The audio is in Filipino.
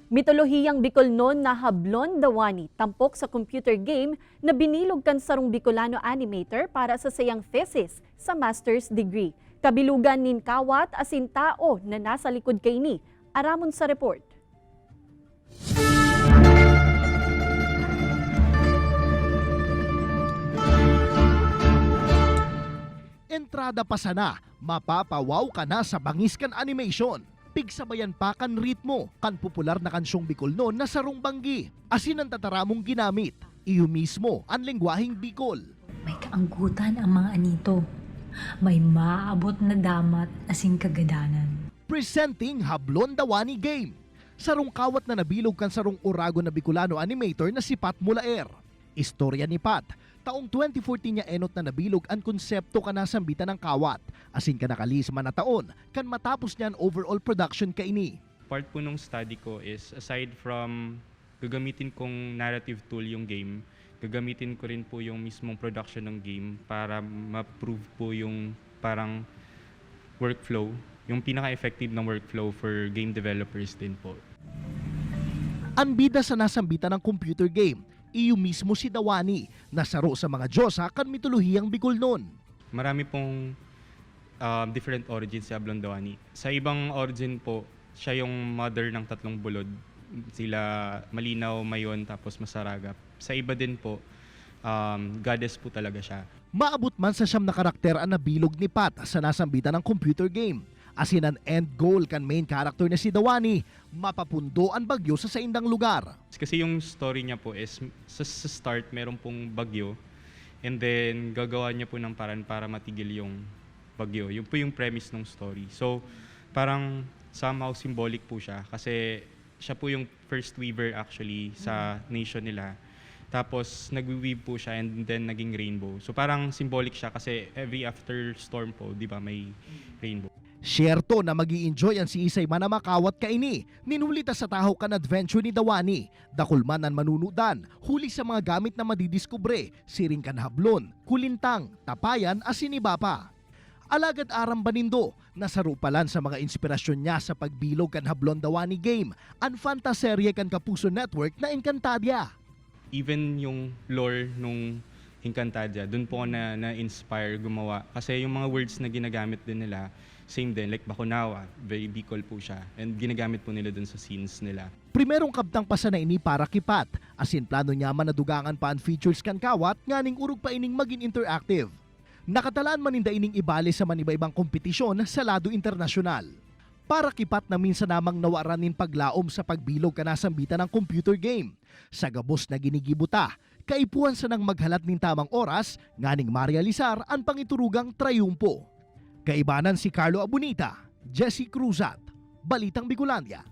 Mitolohiyang Bicolnon na Hablon Dawani tampok sa computer game na binilog kan sarong Bicolano animator para sa sayang thesis sa master's degree. Kabilugan nin kawat asin tao na nasa likod kay ni. Aramon sa report. Entrada pa sana, mapapawaw ka na sa bangiskan animation. Pigsabayan pa kan ritmo, kan popular na kansyong Bicolnon na sarong banggi. Asin ang tataramong ginamit, iyo mismo ang lengguaheng Bicol. May kaanggutan ang mga anito. May maabot na damat asing kagadanan. Presenting Hablon Dawani Game. Sarong kawat na nabilog kan sarong Urago na Bicolano animator na si Pat Mulaer. Istorya ni Pat, taong 2014 niya enot na nabilog ang konsepto kanasambitan ng kawat. Asin ka nakalis man na taon, kan matapos niyan overall production kaini. Part po nung study ko is aside from gagamitin kong narrative tool yung game, gagamitin ko rin po yung mismong production ng game para ma-prove po yung parang workflow, yung pinaka-effective na workflow for game developers din po. Ang bida sa nasambitan ng computer game, iyo mismo si Dawani, nasaro sa mga Diyosa kan mitolohiyang Bicolnon. Marami pong different origins si Hablon Dawani. Sa ibang origin po, siya yung mother ng tatlong bulod. Sila Malinaw, Mayon, tapos Masaragap. Sa iba din po, goddess po talaga siya. Maabot man sa siyam na karakter ang nabilog ni Pat sa nasambitan ng computer game. Asin ang end goal kan main character na si Dawani, mapapundo ang bagyo sa saindang lugar. Kasi yung story niya po is, sa start, meron pong bagyo. And then, gagawa niya po ng paraan para matigil yung bagyo. Yun po yung premise ng story. So, parang somehow symbolic po siya. Kasi siya po yung first weaver actually sa nation nila. Tapos, nag-weave po siya and then naging rainbow. So, parang symbolic siya kasi every after storm po, di ba, may rainbow. Siyerto na magi-enjoy ang si Isay Manamakawat kaini. Ninulita sa tahaw kan adventure ni Dawani. Dakulman ang manunudan, huli sa mga gamit na madidiskubre, siring kan hablon, kulintang, tapayan, asiniba pa. Alagad aram banindo, nasarupalan sa mga inspirasyon niya sa pagbilog kan Hablon Dawani game, ang fantaserye kan Kapuso Network na Encantadia. Even yung lore nung Encantadia, dun po ako na-inspire gumawa. Kasi yung mga words na ginagamit din nila, same din, like Bakunawa, very Bicol po siya. And ginagamit po nila dun sa scenes nila. Primerong kabtang pasa na ini para kipat, asin plano niya manadugangan pa ang features kan kawat, nganing urog pa ining maging interactive. Nakatalaan man inda ining ibali sa maniba-ibang kompetisyon sa lado internasyonal. Para kipat na minsan namang nawaranin paglaom sa pagbilog kanasambitan ng computer game. Sa gabos na ginigibuta, kaipuan sa nang maghalat nin tamang oras, nganing marealisar ang pangiturugang trayumpo. Kaibanan si Carlo Abunita, Jesse Cruzat, Balitang Bicolandia.